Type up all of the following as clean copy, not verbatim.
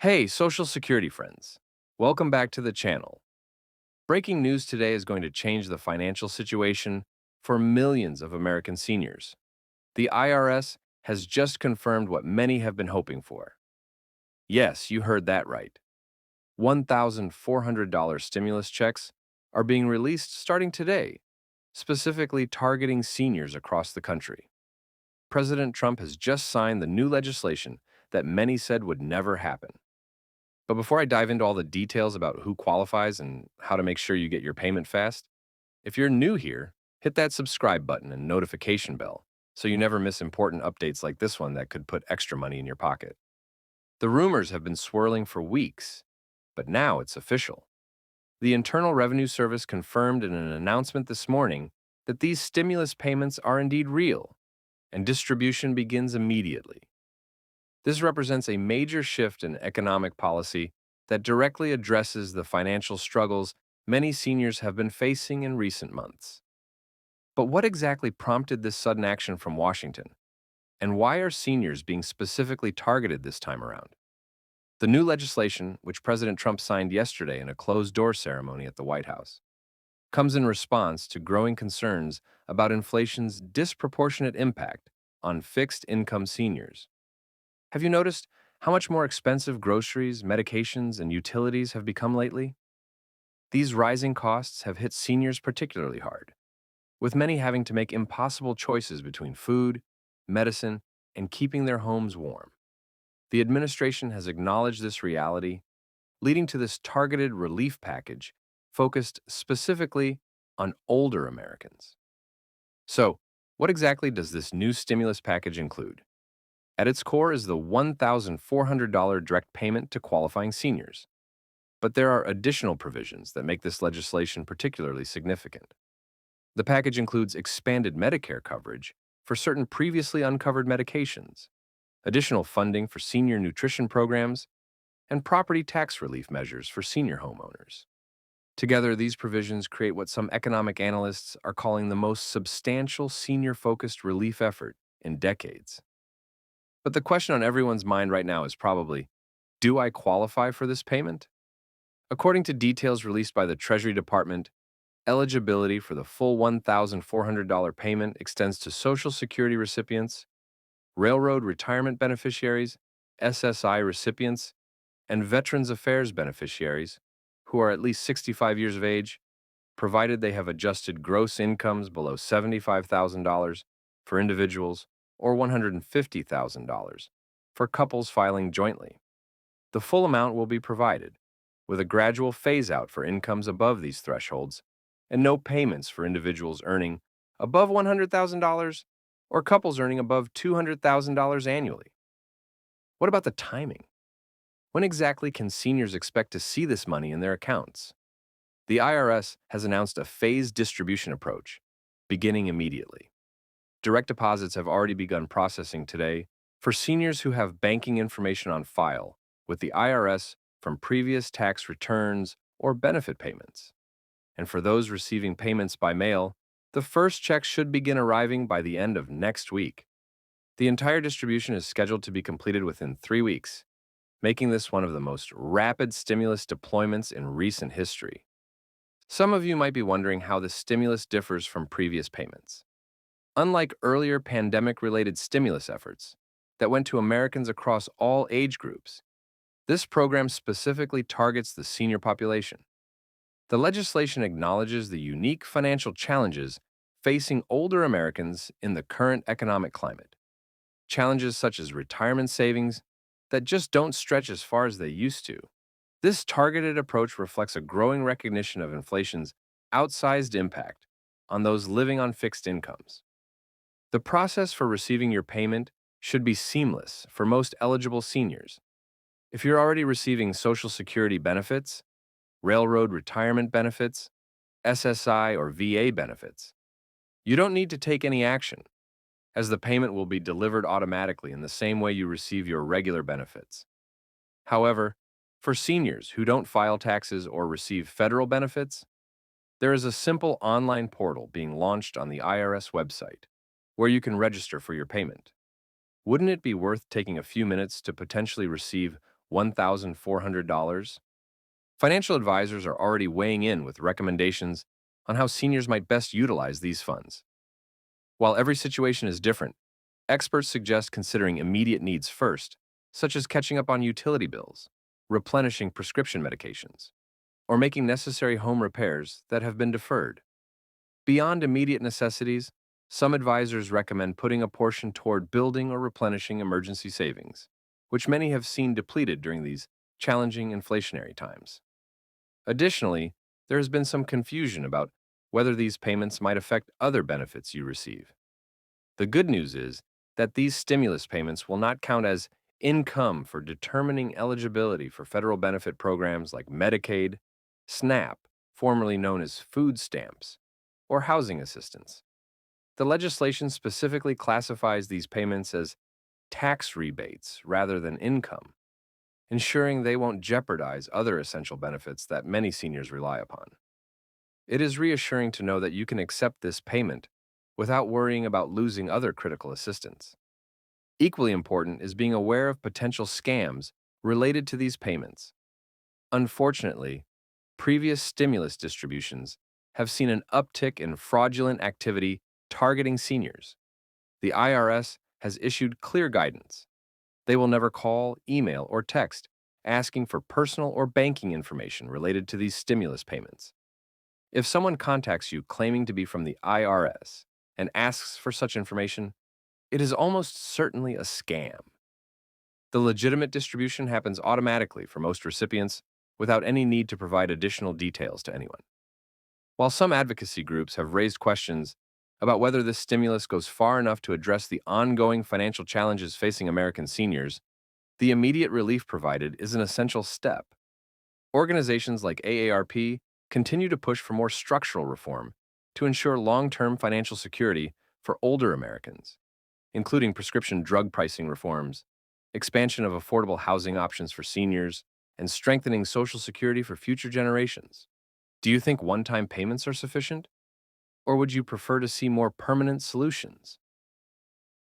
Hey, Social Security friends. Welcome back to the channel. Breaking news today is going to change the financial situation for millions of American seniors. The IRS has just confirmed what many have been hoping for. Yes, you heard that right. $1,400 stimulus checks are being released starting today, specifically targeting seniors across the country. President Trump has just signed the new legislation that many said would never happen. But before I dive into all the details about who qualifies and how to make sure you get your payment fast, if you're new here, hit that subscribe button and notification bell so you never miss important updates like this one that could put extra money in your pocket. The rumors have been swirling for weeks, but now it's official. The Internal Revenue Service confirmed in an announcement this morning that these stimulus payments are indeed real, and distribution begins immediately. This represents a major shift in economic policy that directly addresses the financial struggles many seniors have been facing in recent months. But what exactly prompted this sudden action from Washington? And why are seniors being specifically targeted this time around? The new legislation, which President Trump signed yesterday in a closed-door ceremony at the White House, comes in response to growing concerns about inflation's disproportionate impact on fixed-income seniors. Have you noticed how much more expensive groceries, medications, and utilities have become lately? These rising costs have hit seniors particularly hard, with many having to make impossible choices between food, medicine, and keeping their homes warm. The administration has acknowledged this reality, leading to this targeted relief package focused specifically on older Americans. So, what exactly does this new stimulus package include? At its core is the $1,400 direct payment to qualifying seniors. But there are additional provisions that make this legislation particularly significant. The package includes expanded Medicare coverage for certain previously uncovered medications, additional funding for senior nutrition programs, and property tax relief measures for senior homeowners. Together, these provisions create what some economic analysts are calling the most substantial senior-focused relief effort in decades. But the question on everyone's mind right now is probably, do I qualify for this payment? According to details released by the Treasury Department, eligibility for the full $1,400 payment extends to Social Security recipients, Railroad Retirement Beneficiaries, SSI recipients, and Veterans Affairs beneficiaries who are at least 65 years of age, provided they have adjusted gross incomes below $75,000 for individuals or $150,000 for couples filing jointly. The full amount will be provided, with a gradual phase-out for incomes above these thresholds and no payments for individuals earning above $100,000 or couples earning above $200,000 annually. What about the timing? When exactly can seniors expect to see this money in their accounts? The IRS has announced a phased distribution approach, beginning immediately. Direct deposits have already begun processing today for seniors who have banking information on file with the IRS from previous tax returns or benefit payments. And for those receiving payments by mail, the first checks should begin arriving by the end of next week. The entire distribution is scheduled to be completed within 3 weeks, making this one of the most rapid stimulus deployments in recent history. Some of you might be wondering how this stimulus differs from previous payments. Unlike earlier pandemic-related stimulus efforts that went to Americans across all age groups, this program specifically targets the senior population. The legislation acknowledges the unique financial challenges facing older Americans in the current economic climate. Challenges such as retirement savings that just don't stretch as far as they used to. This targeted approach reflects a growing recognition of inflation's outsized impact on those living on fixed incomes. The process for receiving your payment should be seamless for most eligible seniors. If you're already receiving Social Security benefits, Railroad Retirement benefits, SSI or VA benefits, you don't need to take any action, as the payment will be delivered automatically in the same way you receive your regular benefits. However, for seniors who don't file taxes or receive federal benefits, there is a simple online portal being launched on the IRS website where you can register for your payment. Wouldn't it be worth taking a few minutes to potentially receive $1,400? Financial advisors are already weighing in with recommendations on how seniors might best utilize these funds. While every situation is different, experts suggest considering immediate needs first, such as catching up on utility bills, replenishing prescription medications, or making necessary home repairs that have been deferred. Beyond immediate necessities, some advisors recommend putting a portion toward building or replenishing emergency savings, which many have seen depleted during these challenging inflationary times. Additionally, there has been some confusion about whether these payments might affect other benefits you receive. The good news is that these stimulus payments will not count as income for determining eligibility for federal benefit programs like Medicaid, SNAP, formerly known as food stamps, or housing assistance. The legislation specifically classifies these payments as tax rebates rather than income, ensuring they won't jeopardize other essential benefits that many seniors rely upon. It is reassuring to know that you can accept this payment without worrying about losing other critical assistance. Equally important is being aware of potential scams related to these payments. Unfortunately, previous stimulus distributions have seen an uptick in fraudulent activity targeting seniors. The IRS has issued clear guidance. They will never call, email, or text asking for personal or banking information related to these stimulus payments. If someone contacts you claiming to be from the IRS and asks for such information, it is almost certainly a scam. The legitimate distribution happens automatically for most recipients without any need to provide additional details to anyone. While some advocacy groups have raised questions about whether this stimulus goes far enough to address the ongoing financial challenges facing American seniors, the immediate relief provided is an essential step. Organizations like AARP continue to push for more structural reform to ensure long-term financial security for older Americans, including prescription drug pricing reforms, expansion of affordable housing options for seniors, and strengthening Social Security for future generations. Do you think one-time payments are sufficient? Or would you prefer to see more permanent solutions?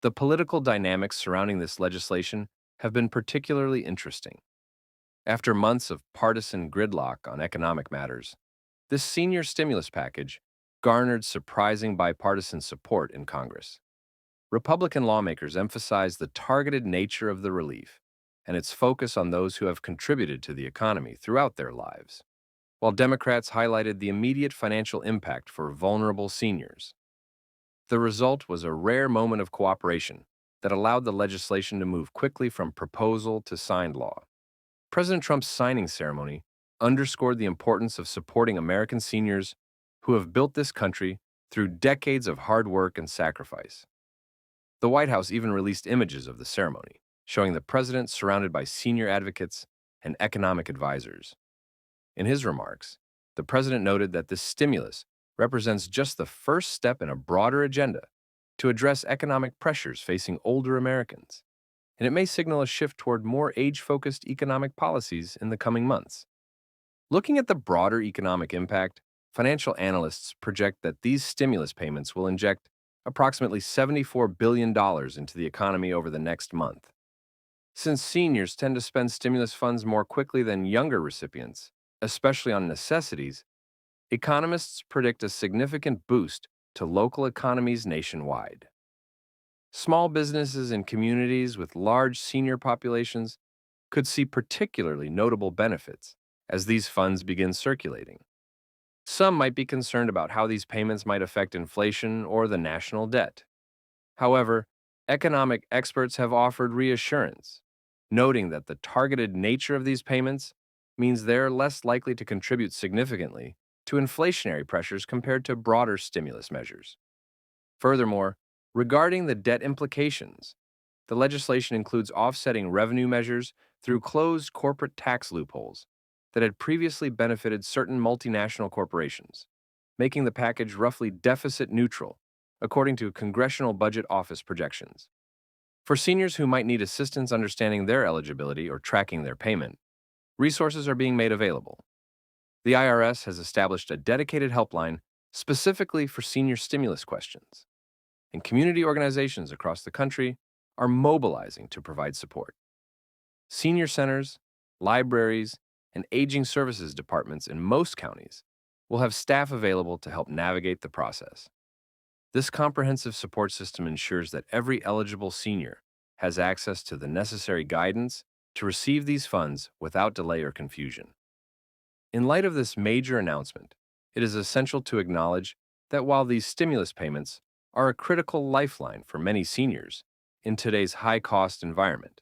The political dynamics surrounding this legislation have been particularly interesting. After months of partisan gridlock on economic matters, this senior stimulus package garnered surprising bipartisan support in Congress. Republican lawmakers emphasized the targeted nature of the relief and its focus on those who have contributed to the economy throughout their lives, while Democrats highlighted the immediate financial impact for vulnerable seniors. The result was a rare moment of cooperation that allowed the legislation to move quickly from proposal to signed law. President Trump's signing ceremony underscored the importance of supporting American seniors who have built this country through decades of hard work and sacrifice. The White House even released images of the ceremony, showing the president surrounded by senior advocates and economic advisors. In his remarks, the president noted that this stimulus represents just the first step in a broader agenda to address economic pressures facing older Americans, and it may signal a shift toward more age-focused economic policies in the coming months. Looking at the broader economic impact, financial analysts project that these stimulus payments will inject approximately $74 billion into the economy over the next month. Since seniors tend to spend stimulus funds more quickly than younger recipients, especially on necessities, economists predict a significant boost to local economies nationwide. Small businesses in communities with large senior populations could see particularly notable benefits as these funds begin circulating. Some might be concerned about how these payments might affect inflation or the national debt. However, economic experts have offered reassurance, noting that the targeted nature of these payments means they're less likely to contribute significantly to inflationary pressures compared to broader stimulus measures. Furthermore, regarding the debt implications, the legislation includes offsetting revenue measures through closed corporate tax loopholes that had previously benefited certain multinational corporations, making the package roughly deficit neutral, according to Congressional Budget Office projections. For seniors who might need assistance understanding their eligibility or tracking their payment, resources are being made available. The IRS has established a dedicated helpline specifically for senior stimulus questions, and community organizations across the country are mobilizing to provide support. Senior centers, libraries, and aging services departments in most counties will have staff available to help navigate the process. This comprehensive support system ensures that every eligible senior has access to the necessary guidance to receive these funds without delay or confusion. In light of this major announcement, it is essential to acknowledge that while these stimulus payments are a critical lifeline for many seniors in today's high-cost environment,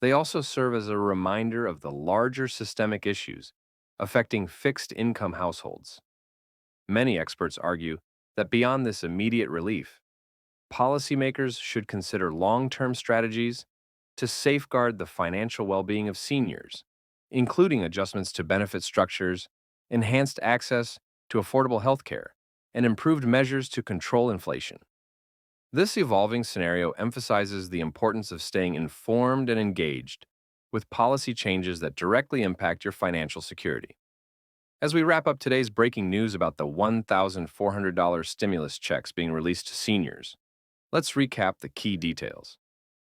they also serve as a reminder of the larger systemic issues affecting fixed-income households. Many experts argue that beyond this immediate relief, policymakers should consider long-term strategies to safeguard the financial well-being of seniors, including adjustments to benefit structures, enhanced access to affordable health care, and improved measures to control inflation. This evolving scenario emphasizes the importance of staying informed and engaged with policy changes that directly impact your financial security. As we wrap up today's breaking news about the $1,400 stimulus checks being released to seniors, let's recap the key details.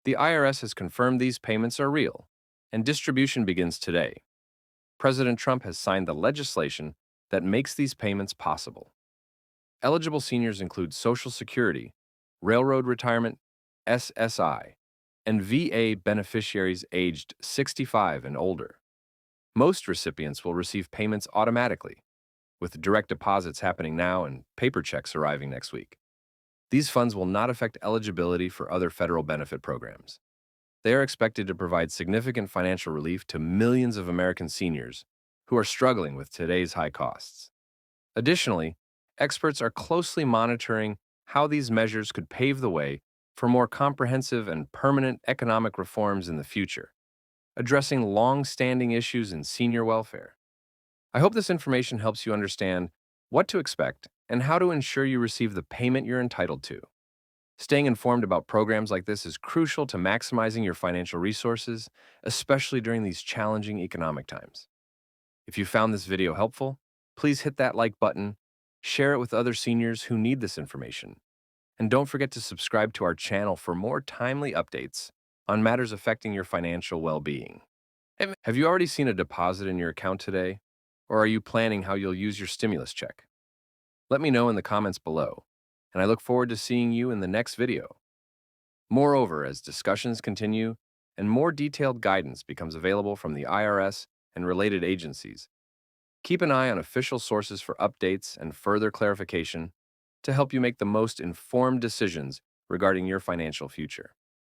The IRS has confirmed these payments are real, and distribution begins today. President Trump has signed the legislation that makes these payments possible. Eligible seniors include Social Security, Railroad Retirement, SSI, and VA beneficiaries aged 65 and older. Most recipients will receive payments automatically, with direct deposits happening now and paper checks arriving next week. These funds will not affect eligibility for other federal benefit programs. They are expected to provide significant financial relief to millions of American seniors who are struggling with today's high costs. Additionally, experts are closely monitoring how these measures could pave the way for more comprehensive and permanent economic reforms in the future, addressing long-standing issues in senior welfare. I hope this information helps you understand what to expect and how to ensure you receive the payment you're entitled to. Staying informed about programs like this is crucial to maximizing your financial resources, especially during these challenging economic times. If you found this video helpful, please hit that like button, share it with other seniors who need this information, and don't forget to subscribe to our channel for more timely updates on matters affecting your financial well-being. Have you already seen a deposit in your account today, or are you planning how you'll use your stimulus check? Let me know in the comments below, and I look forward to seeing you in the next video. Moreover, as discussions continue and more detailed guidance becomes available from the IRS and related agencies, keep an eye on official sources for updates and further clarification to help you make the most informed decisions regarding your financial future.